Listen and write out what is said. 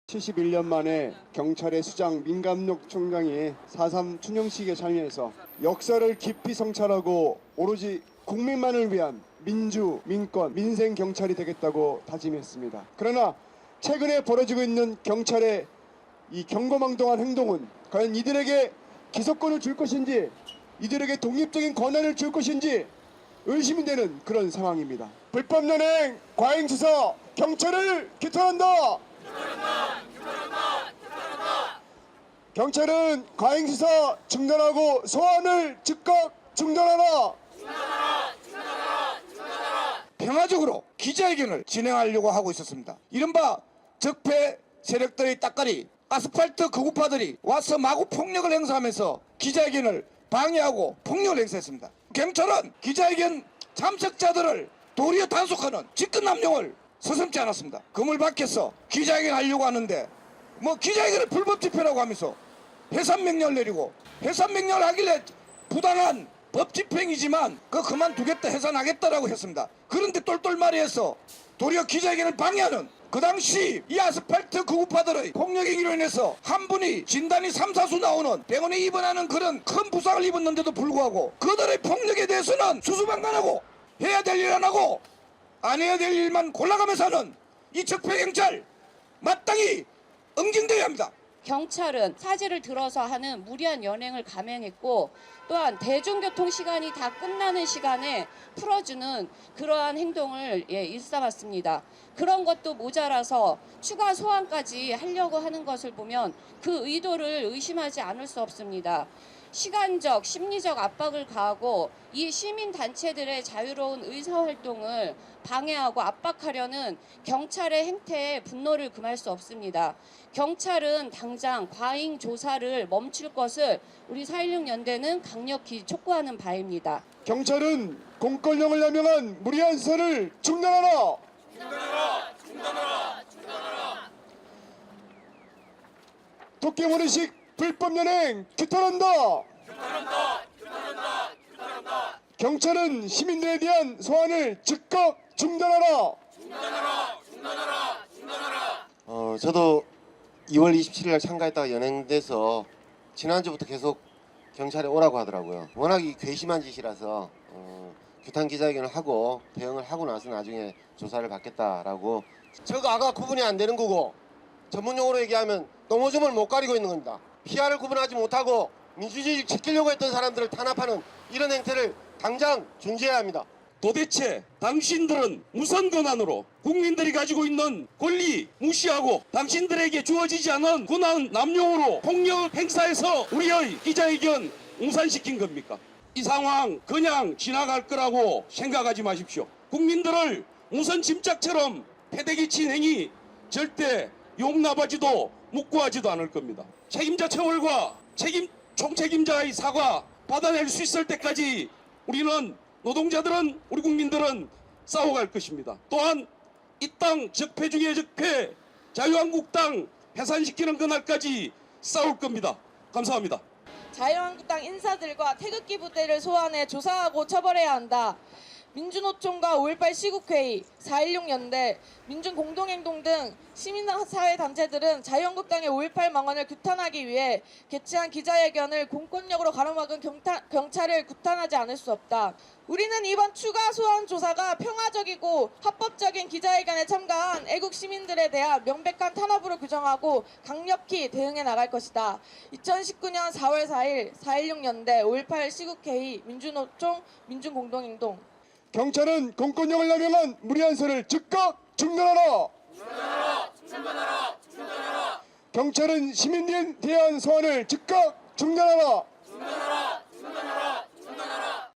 71년 만에 경찰의 수장 민감록 총장이 4.3 추념식에 참여해서 역사를 깊이 성찰하고 오로지 국민만을 위한 민주, 민권, 민생 경찰이 되겠다고 다짐했습니다. 그러나 최근에 벌어지고 있는 경찰의 이 경거망동한 행동은 과연 이들에게 기소권을 줄 것인지, 이들에게 독립적인 권한을 줄 것인지 의심이 되는 그런 상황입니다. 불법 연행, 과잉 수사, 경찰을 규탄한다. 경찰은 과잉 수사 중단하고 소환을 즉각 중단하라. 평화적으로 기자회견을 진행하려고 하고 있었습니다. 이른바 적폐 세력들의 따까리 아스팔트 거구파들이 와서 마구 폭력을 행사하면서 기자회견을 방해하고 폭력을 행사했습니다. 경찰은 기자회견 참석자들을 도리어 단속하는 직권남용을 서슴지 않았습니다. 그물 밖에서 기자회견 하려고 하는데 기자회견을 불법 집회라고 하면서 해산명령을 내리고, 해산명령을 하길래 부당한 법 집행이지만 그만두겠다, 해산하겠다라고 했습니다. 그런데 똘똘마리에서 도리어 기자회견을 방해하는, 그 당시 이 아스팔트 거구파들의 폭력행위로 인해서 한 분이 진단이 3, 4수 나오는 병원에 입원하는 그런 큰 부상을 입었는데도 불구하고 그들의 폭력에 대해서는 수수방관하고 해야 될 일 안 하고 안 해야 될 일만 골라가면서 하는 이 적폐경찰 마땅히 응징돼야 합니다. 경찰은 사지를 들어서 하는 무리한 연행을 감행했고, 또한 대중교통 시간이 다 끝나는 시간에 풀어주는 그러한 행동을 일삼았습니다. 그런 것도 모자라서 추가 소환까지 하려고 하는 것을 보면 그 의도를 의심하지 않을 수 없습니다. 시간적, 심리적 압박을 가하고 이 시민단체들의 자유로운 의사활동을 방해하고 압박하려는 경찰의 행태에 분노를 금할 수 없습니다. 경찰은 당장 과잉 조사를 멈출 것을 우리 4.16 연대는 강력히 촉구하는 바입니다. 경찰은 공권력을 남용한 무리한 수사를 중단하라. 토끼모래식 불법 연행 규탄한다. 경찰은 시민들에 대한 소환을 즉각 중단하라. 저도 2월 27일 날 참가했다가 연행돼서 지난주부터 계속 경찰에 오라고 하더라고요. 워낙 이 괘씸한 짓이라서 규탄 기자회견을 하고 대응을 하고 나서 나중에 조사를 받겠다라고. 저거 아가 구분이 안 되는 거고, 전문용어로 얘기하면 농어줌을 못 가리고 있는 겁니다. 피아를 구분하지 못하고 민주주의를 지키려고 했던 사람들을 탄압하는 이런 행태를 당장 중지해야 합니다. 도대체 당신들은 무슨 권한으로 국민들이 가지고 있는 권리 무시하고 당신들에게 주어지지 않은 권한 남용으로 폭력 행사해서 우리의 기자회견 무산시킨 겁니까? 이 상황 그냥 지나갈 거라고 생각하지 마십시오. 국민들을 무슨 짐짝처럼 패대기 친 행위 절대 용납하지도 묵고하지도 않을 겁니다. 책임자 처벌과 총책임자의 사과 받아낼 수 있을 때까지 우리는, 노동자들은, 우리 국민들은 싸워갈 것입니다. 또한 이 땅 적폐 중의 적폐, 자유한국당 해산시키는 그날까지 싸울 겁니다. 감사합니다. 자유한국당 인사들과 태극기 부대를 소환해 조사하고 처벌해야 한다. 민주노총과 5.18 시국회의, 4.16 연대, 민중공동행동 등 시민사회단체들은 자유한국당의 5.18 망언을 규탄하기 위해 개최한 기자회견을 공권력으로 가로막은 경찰을 규탄하지 않을 수 없다. 우리는 이번 추가 소환 조사가 평화적이고 합법적인 기자회견에 참가한 애국 시민들에 대한 명백한 탄압으로 규정하고 강력히 대응해 나갈 것이다. 2019년 4월 4일 4.16 연대 5.18 시국회의 민주노총 민중공동행동. 경찰은 공권력을 남용한 무리한 수사를 즉각 중단하라. 경찰은 시민들에 대한 소환을 즉각 중단하라.